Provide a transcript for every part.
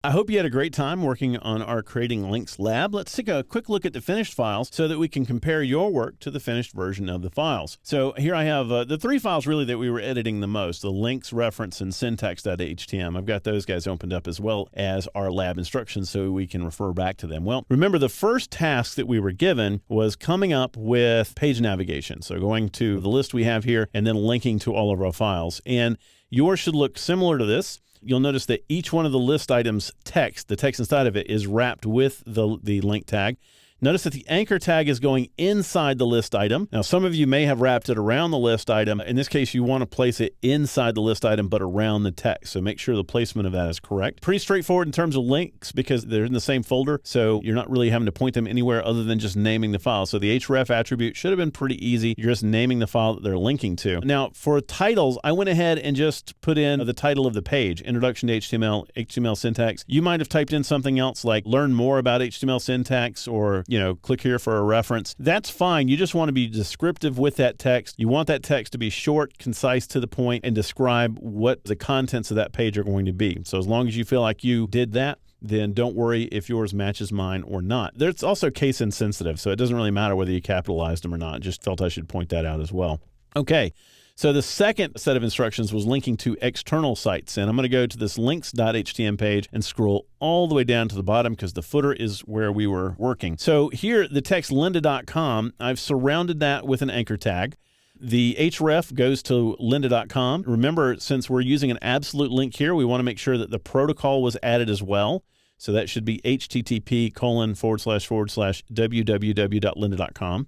I hope you had a great time working on our Creating Links lab. Let's take a quick look at the finished files so that we can compare your work to the finished version of the files. So here I have the three files really that we were editing the most, the links, reference, and syntax.htm. I've got those guys opened up as well as our lab instructions so we can refer back to them. Well, remember the first task that we were given was coming up with page navigation. So going to the list we have here and then linking to all of our files. And yours should look similar to this. You'll notice that each one of the list items text, the text inside of it, is wrapped with the link tag. Notice that the anchor tag is going inside the list item. Now, some of you may have wrapped it around the list item. In this case, you want to place it inside the list item, but around the text. So make sure the placement of that is correct. Pretty straightforward in terms of links because they're in the same folder. So you're not really having to point them anywhere other than just naming the file. So the href attribute should have been pretty easy. You're just naming the file that they're linking to. Now, for titles, I went ahead and just put in the title of the page, Introduction to HTML, HTML syntax. You might have typed in something else like learn more about HTML syntax or click here for a reference. That's fine. You just want to be descriptive with that text. You want that text to be short, concise, to the point, and describe what the contents of that page are going to be. So as long as you feel like you did that, then don't worry if yours matches mine or not. There's also case insensitive, so it doesn't really matter whether you capitalized them or not. Just felt I should point that out as well. Okay. So the second set of instructions was linking to external sites. And I'm going to go to this links.htm page and scroll all the way down to the bottom because the footer is where we were working. So here, the text lynda.com, I've surrounded that with an anchor tag. The href goes to lynda.com. Remember, since we're using an absolute link here, we want to make sure that the protocol was added as well. So that should be http://www.lynda.com.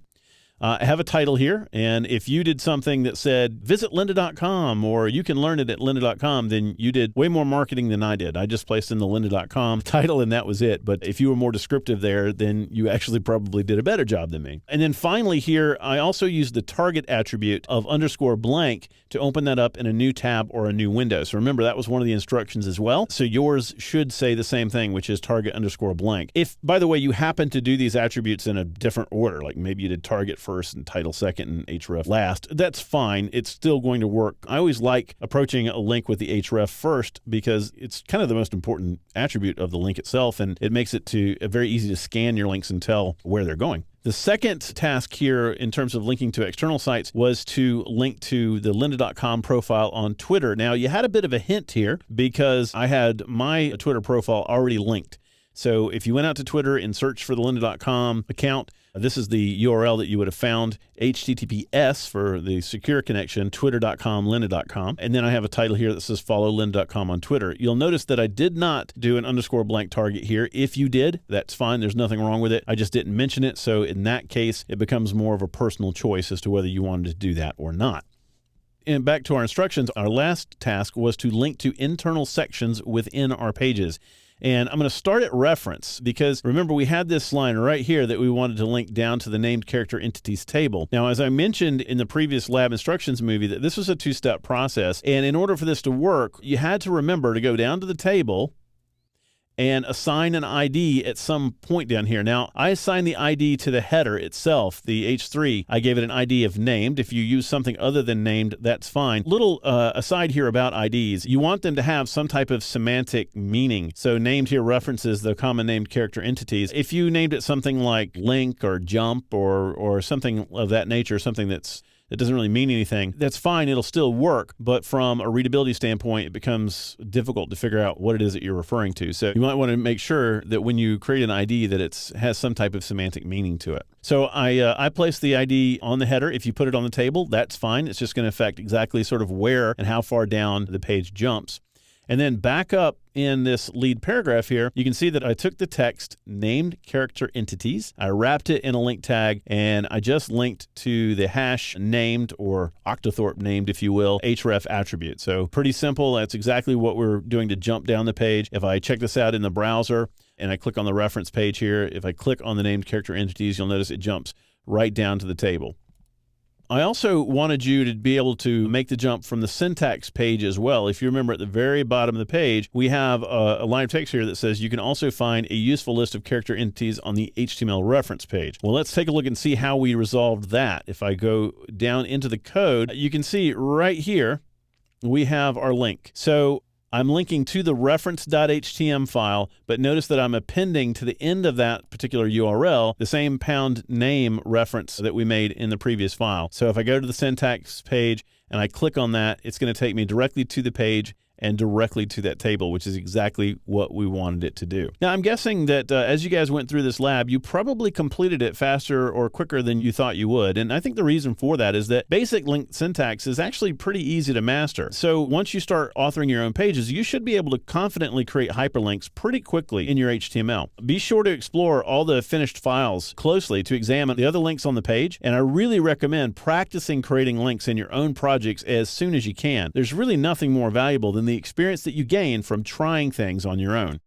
I have a title here, and if you did something that said, visit lynda.com, or you can learn it at lynda.com, then you did way more marketing than I did. I just placed in the lynda.com title, and that was it. But if you were more descriptive there, then you actually probably did a better job than me. And then finally here, I also used the target attribute of _blank to open that up in a new tab or a new window. So remember, that was one of the instructions as well. So yours should say the same thing, which is target _blank. If, by the way, you happen to do these attributes in a different order, like maybe you did target first and title second and href last, that's fine. It's still going to work. I always like approaching a link with the href first because it's kind of the most important attribute of the link itself, and it makes it very easy to scan your links and tell where they're going. The second task here in terms of linking to external sites was to link to the lynda.com profile on Twitter. Now, you had a bit of a hint here because I had my Twitter profile already linked. So if you went out to Twitter and searched for the lynda.com account, this is the URL that you would have found, HTTPS for the secure connection, twitter.com, lynda.com. And then I have a title here that says follow lynda.com on Twitter. You'll notice that I did not do an _blank target here. If you did, that's fine. There's nothing wrong with it. I just didn't mention it. So in that case, it becomes more of a personal choice as to whether you wanted to do that or not. And back to our instructions, our last task was to link to internal sections within our pages. And I'm going to start at reference because remember we had this line right here that we wanted to link down to the named character entities table. Now, as I mentioned in the previous lab instructions movie, that this was a two-step process. And in order for this to work, you had to remember to go down to the table and assign an ID at some point down here. Now, I assigned the ID to the header itself, the H3. I gave it an ID of named. If you use something other than named, that's fine. Little aside here about IDs. You want them to have some type of semantic meaning. So named here references the common named character entities. If you named it something like link or jump or something of that nature, something that doesn't really mean anything, that's fine, it'll still work, but from a readability standpoint, it becomes difficult to figure out what it is that you're referring to. So you might want to make sure that when you create an ID that it has some type of semantic meaning to it. So I placed the ID on the header. If you put it on the table, that's fine. It's just going to affect exactly sort of where and how far down the page jumps. And then back up in this lead paragraph here, you can see that I took the text named character entities, I wrapped it in a link tag, and I just linked to the hash named or octothorpe named, if you will, href attribute. So pretty simple. That's exactly what we're doing to jump down the page. If I check this out in the browser and I click on the reference page here, if I click on the named character entities, you'll notice it jumps right down to the table. I also wanted you to be able to make the jump from the syntax page as well. If you remember at the very bottom of the page, we have a line of text here that says you can also find a useful list of character entities on the HTML reference page. Well, let's take a look and see how we resolved that. If I go down into the code, you can see right here, we have our link. So I'm linking to the reference.html file, but notice that I'm appending to the end of that particular URL the same pound name reference that we made in the previous file. So if I go to the syntax page and I click on that, it's going to take me directly to the page and directly to that table, which is exactly what we wanted it to do. Now, I'm guessing that as you guys went through this lab, you probably completed it faster or quicker than you thought you would. And I think the reason for that is that basic link syntax is actually pretty easy to master. So once you start authoring your own pages, you should be able to confidently create hyperlinks pretty quickly in your HTML. Be sure to explore all the finished files closely to examine the other links on the page. And I really recommend practicing creating links in your own projects as soon as you can. There's really nothing more valuable than the experience that you gain from trying things on your own.